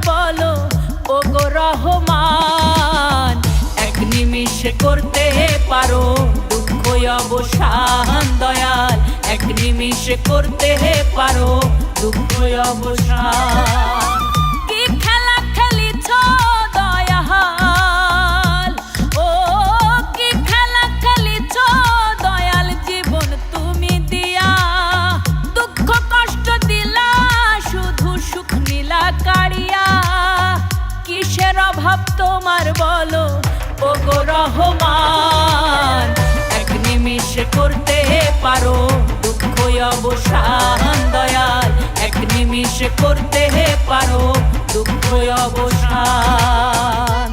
বলো ওগো রহমান, এক নিমিষে করতে পারো দুঃখ অবসান দয়াল, এক নিমিষে করতে পারো দুঃখ অবসান। কি খেলা খেলিছ দয়াল, ও কি খেলা খেলিছ দয়াল, জীবন তুমি দিয়া দুঃখ কষ্ট দিলা, শুধু সুখ নীলা কাড়িয়া। কিসের অভাব তোমার বলো ওগো রহমান, এক নিমিষে করতে পারো দুঃখ অবসান দয়াল, এক নিমিষে করতে পারো দুঃখ অবসান।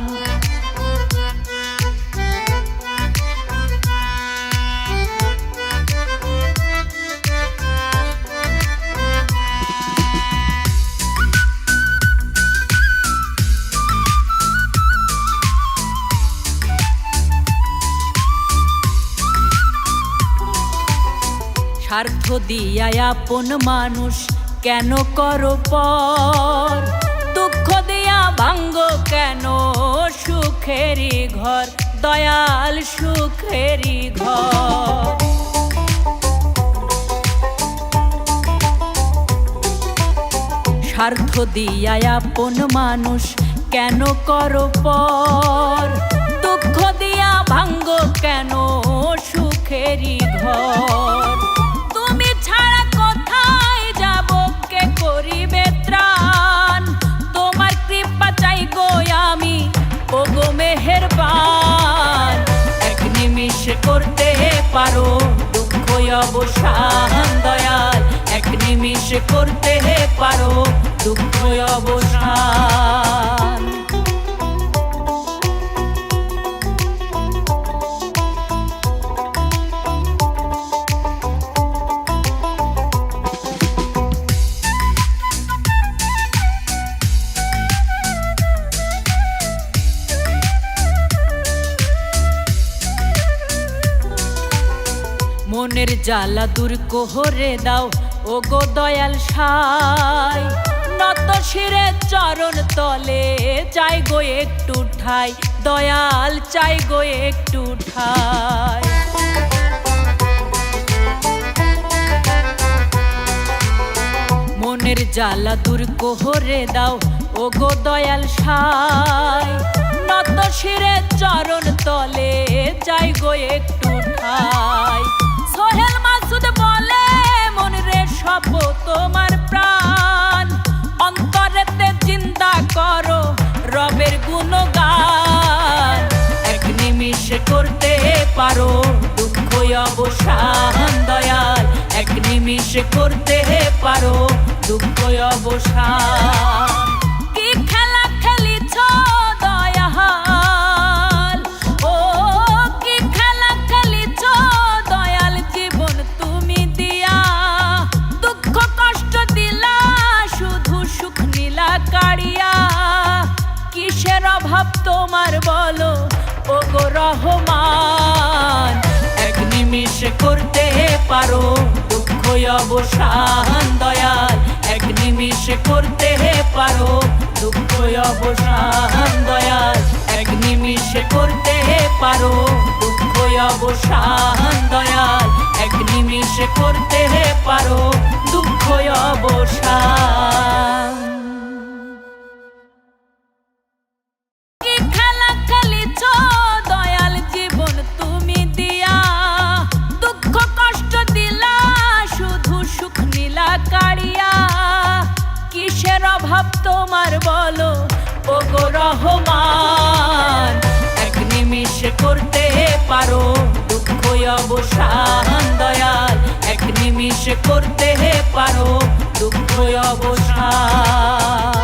স্বার্থ দিয়া আপন মানুষ কেন করো পর, দুঃখ দিয়া ভাঙ্গ কেন সুখেরই ঘর দয়াল, সুখেরই ঘর। স্বার্থ দিয়া আপন মানুষ কেন করো পর, দুঃখ দিয়া ভাঙ্গ কেন সুখেরই ঘর। তুমি ছাড়া কোথায় যাব, কে করিবে ত্রাণ, তোমার কৃপা চাই গো আমি ওগো মেহেরবান, এক নিমিষে করতে পারো দুঃখ অবসান দয়াল, এক নিমিষে করতে পারো দুঃখ অবসান। মনের জ্বালা দূর কোহরে দাও ওগো দয়াল সাই, নত শিরে চরণ তলে চাই গো একটু ঠাই দয়াল, চাই গো একটু ঠাই। মনের জ্বালা দূর কোহরে দাও ওগো দয়াল সাই, নত শিরে চরণ তলে চাই গো একটু ঠাই। সোহেল মাসুদ বলে মন রে সব তোমার প্রাণ, অন্তরেতে চিন্তা করো রবের গুণগান, এক নিমিষে করতে পারো দুঃখ অবসান দয়াল, এক নিমিষে করতে পারো দুঃখ অবসান। কি খেলা খেলিছ দয়াল, ও কি খেলা খেলিছ দয়াল, জীবন তুমি দিয়া দুঃখ কষ্ট দিলা, শুধু সুখ নীলা কাড়িয়া। কিসের অভাব তোমার বলো ওগো রহমান, এক নিমিষে করতে পারো দুঃখ অবসান দয়াল, এক নিমিষে করতে পারো দুঃখ অবসান দয়াল, এক নিমিষে করতে পারো দুঃখ অবসান দয়াল, এক নিমিষে করতে পারো দুঃখ অবসান। কি খেলা খেলিছ দয়াল, জীবন তুমি দিয়া দুঃখ কষ্ট দিলা, শুধু সুখ নীলা কাড়িয়া। কিসের অভাব তোমার বলো ওগো রহমান, এক নিমিষে করতে পারো দুঃখ অবসান দয়াল, এক নিমিষে করতে পারো দুঃখ অবসান।